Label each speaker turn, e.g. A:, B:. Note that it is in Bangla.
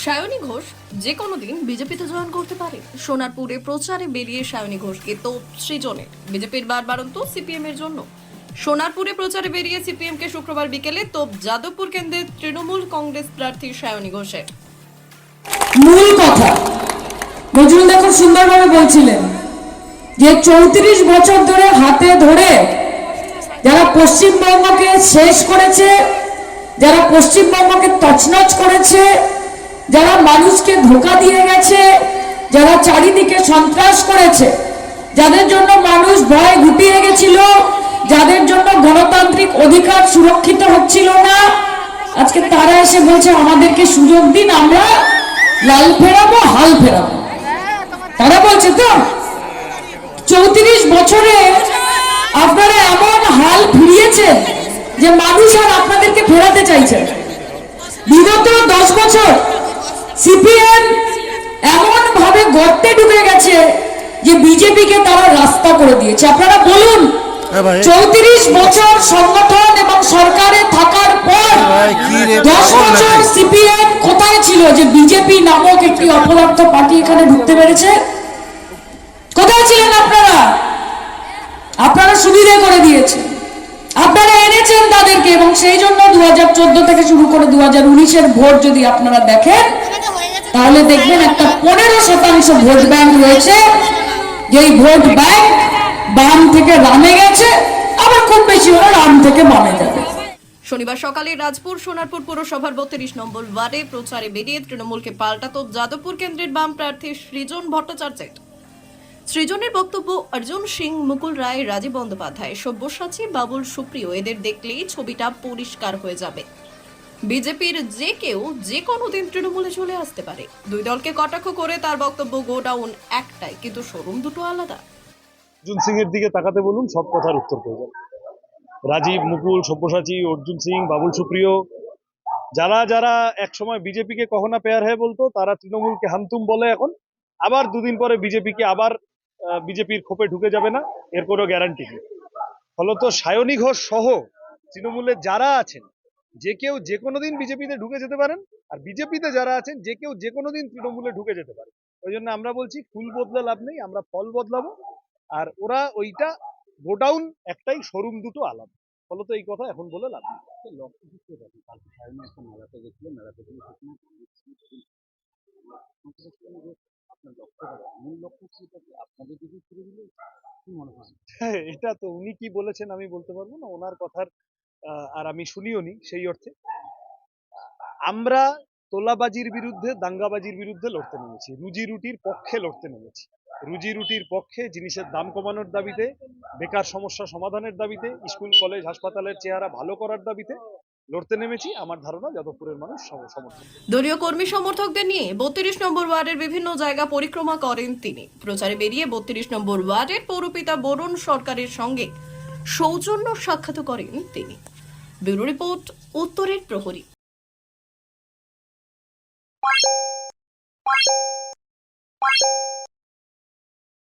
A: সায়নী ঘোষ যে কোনো দিন বিজেপিতে জয়েন করতে পারে। সোনারপুরে প্রচারে বেরিয়ে সায়নী ঘোষকে তো সৃজনের বিজেপির বারবারন্ত সিপিএম এর জন্য। সোনারপুরে প্রচারে বেরিয়ে সিপিএম কে শুক্রবার বিকেলে তোপ যাদবপুর কেন্দ্রের তৃণমূল কংগ্রেস প্রার্থী সায়নী ঘোষের।
B: মূল কথা নজরুলদা খুব সুন্দরভাবে বলছিলেন যে 34 বছর ধরে হাতে ধরে যারা পশ্চিমবঙ্গকে শেষ করেছে, যারা পশ্চিমবঙ্গকে তছনছ করেছে, যারা মানুষকে ধোঁকা দিয়ে গেছে, যারা চারিদিকে সন্ত্রাস করেছে, যাদের জন্য মানুষ ভয় গুটিয়ে গেছিল, যাদের জন্য গণতান্ত্রিক অধিকার সুরক্ষিত হচ্ছিল না, আজকে তারা এসে বলছে আমাদেরকে সুযোগ দিন, আমরা লাল ফেরাবো, হাল ফেরাবো। তারা বলছে তো 34 বছরে আপনারা এমন হাল ফিরিয়েছেন যে মানুষ আর আপনাদেরকে ফেরাতে চাইছে। বিগত 10 বছর সিপিএম এমন ভাবে গর্তে ঢুকে গেছে যে বিজেপিকে তারা রাস্তা করে দিয়েছে। আপনারা বলুন 34 বছর সংগঠন এবং সরকারে থাকার পর 10 বছর সিপিএম কোথায় ছিল যে বিজেপি নামক একটি অপদার্থ পার্টি এখানে ঢুকতে পেরেছে? কোথায় ছিলেন আপনারা? আপনারা সুবিধা করে দিয়েছেন, আপনারা এনেছেন তাদেরকে, এবং সেই জন্য 2014 থেকে শুরু করে 2019-এর ভোট যদি আপনারা দেখেন তাহলে দেখবেন একটা 15% ভোট ব্যাংক রয়েছে, যেই ভোট ব্যাংক বাম থেকে বামে গেছে, আবার খুব বেশি হলে রাম থেকে বামে যাবে।
A: শনিবার সকালে রাজপুর সোনারপুর পৌরসভার 32 নম্বর ওয়ার্ডে প্রচারে বেরিয়ে তৃণমূলকে পাল্টা তোপ যাদবপুর কেন্দ্রের বাম প্রার্থী সৃজন ভট্টাচার্যের। সৃজনের বক্তব্য, অর্জুন সিং, মুকুল রায়, রাজীব বন্দ্যোপাধ্যায়, সব্যসাচী, বাবুল সুপ্রিয় এদের দেখলেই ছবিটা পরিষ্কার হয়ে যাবে। বিজেপির যে কেউ যে কোনো দিন তৃণমূলে চলে আসতে পারে। দুই দলকে কটাক্ষ করে তার বক্তব্য, গোডাউন একটাই কিন্তু শোরুম দুটো আলাদা।
C: অর্জুন সিং এর দিকে তাকাতে বলুন, সব কথার উত্তর পেয়ে যাবেন। রাজীব, মুকুল, সব্যসাচী, অর্জুন সিং, বাবুল সুপ্রিয়, যারা যারা এক সময় বিজেপিকে কখনো পেয়ার হয়ে বলতো, তারা তৃণমূলকে হামতুম বলে এখন। আবার দুদিন পরে বিজেপিকে আবার বিজেপির খোপে ঢুকে যাবে না, এর কোনো গ্যারান্টি নেই। ফলত সায়নী ঘোষ সহ তৃণমূলের যারা আছেন যে কেউ যে কোনো দিন বিজেপিতে ঢুকে যেতে পারেন, আর বিজেপিতে যারা আছেন যে কেউ যে কোনো দিন তৃণমূলে ঢুকে যেতে পারে। ওই জন্য আমরা বলছি ফুল বদলে লাভ নেই, আমরা ফল বদলাবো। আর ওরা ওইটা গোডাউন একটাই, শোরুম দুটো আলাদা। ফলত এই কথা এখন বলে লাভ নেই। হ্যাঁ, এটা তো উনি কি বলেছেন আমি বলতে পারবো না, ওনার কথার আর আমি শুনিও নি। সেই অর্থে আমরা তোলাবাজির বিরুদ্ধে, দাঙ্গাবাজির বিরুদ্ধে লড়তে নেমেছি, রুজি রুটির পক্ষে লড়তে নেমেছি। রুজি রুটির পক্ষে, জিনিসের দাম কমানোর দাবিতে, বেকার সমস্যা সমাধানের দাবিতে, স্কুল কলেজ হাসপাতালের চেহারা ভালো করার দাবিতে লড়তে নেমেছি। আমার ধারণা যাদবপুরের মানুষ সমর্থন।
A: দলীয় কর্মী সমর্থকদের নিয়ে 32 নম্বর ওয়ার্ডের বিভিন্ন জায়গা পরিক্রমা করেন তিনি। প্রচারে বেরিয়ে 32 নম্বর ওয়ার্ডের পৌরপিতা বরুণ সরকারের সঙ্গে সৌজন্য সাক্ষাৎ করেন তিনি। ব্যুরো রিপোর্ট, উত্তরের প্রহরী।